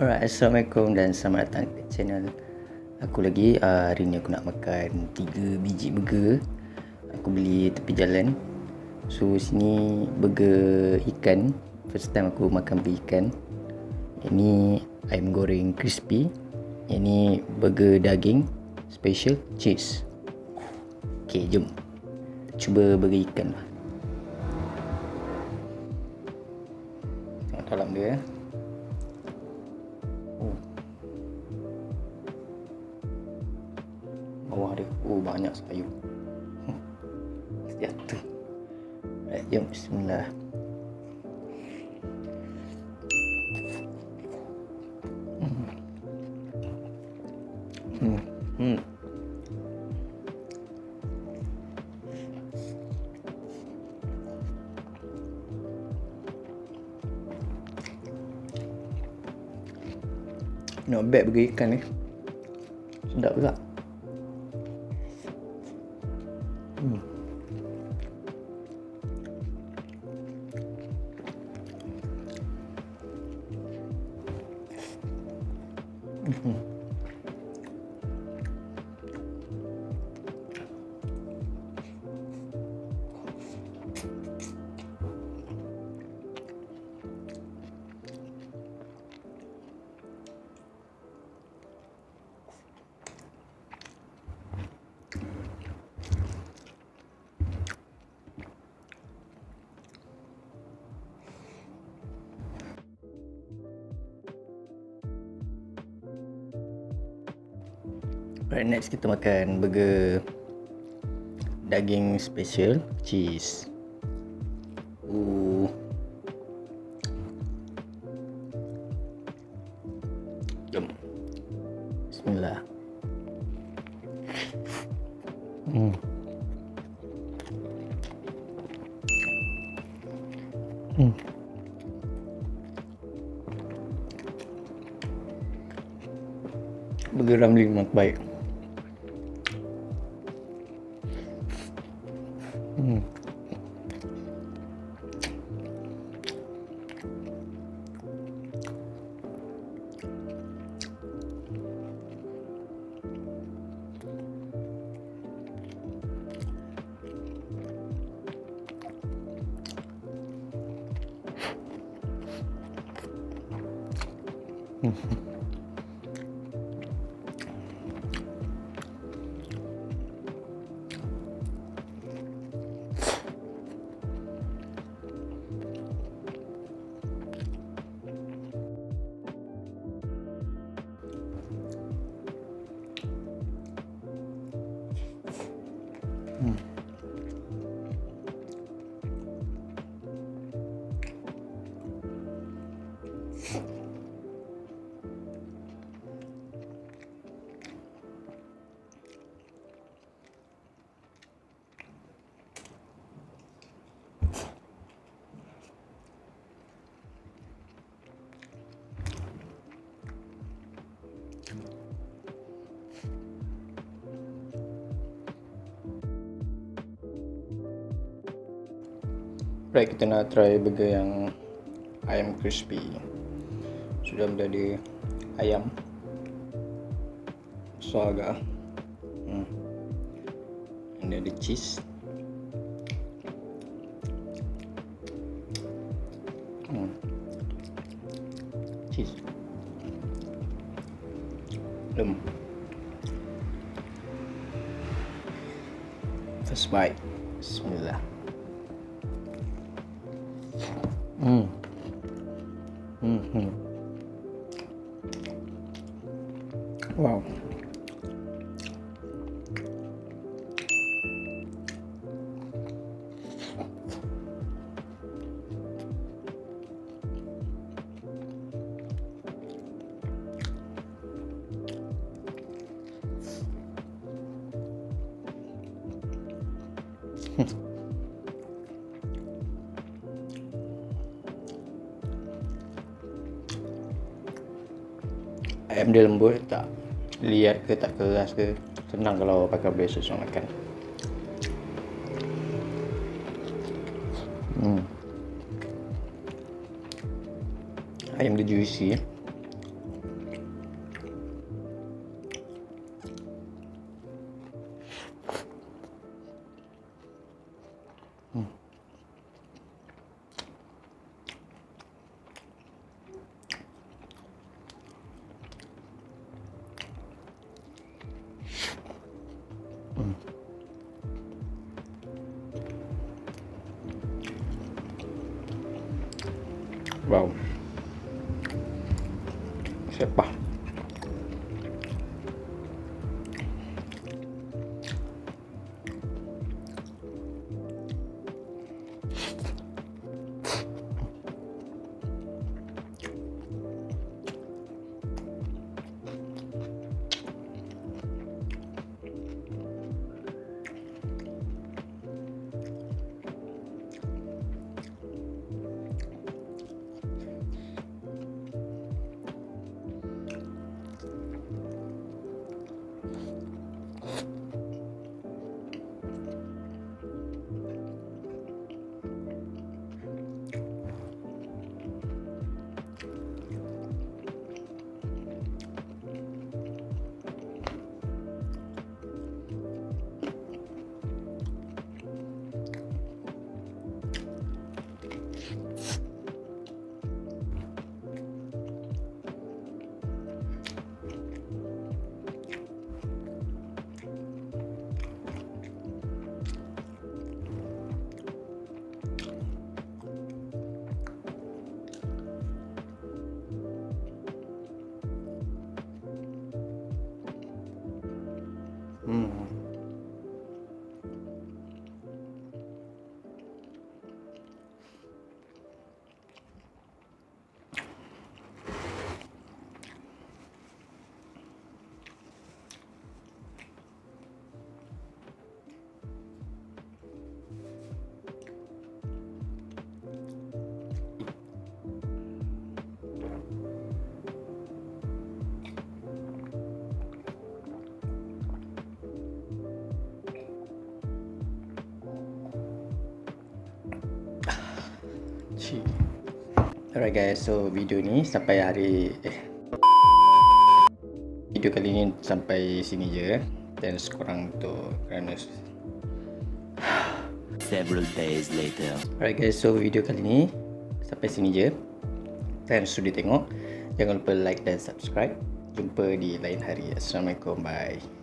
Alright, Assalamualaikum dan selamat datang ke channel aku lagi. Hari ni aku nak makan 3 biji burger. Aku beli tepi jalan. So sini burger ikan. First time aku makan burger ikan. Ini ayam goreng crispy. Ini burger daging special cheese. Okay, jom cuba burger ikan lah. Tengok dalam dia. Bawah dia, banyak sayur. Jatuh. Baik, jom bismillah. Not bad burger ikan ni. Sedap juga. Right, next kita makan burger daging special cheese. Jom. Bismillah. Burger Ramly memang baik. Right, kita nak try burger yang ayam crispy. Sudah ada ayam besar agak. Ini ada cheese. Cheese. Lem. First bite. Bismillah. Wow. Ayam dia lembut, tak liat ke, tak keras ke. Senang kalau pakai blender sesuai makan. Ayam dia juicy. Wow. Siapa? Alright guys, so video ni sampai video kali ni sampai sini je. Dan sekurang untuk kerana several days later. Alright guys, so video kali ni sampai sini je. Dan sudah tengok, jangan lupa like dan subscribe. Jumpa di lain hari. Assalamualaikum, bye.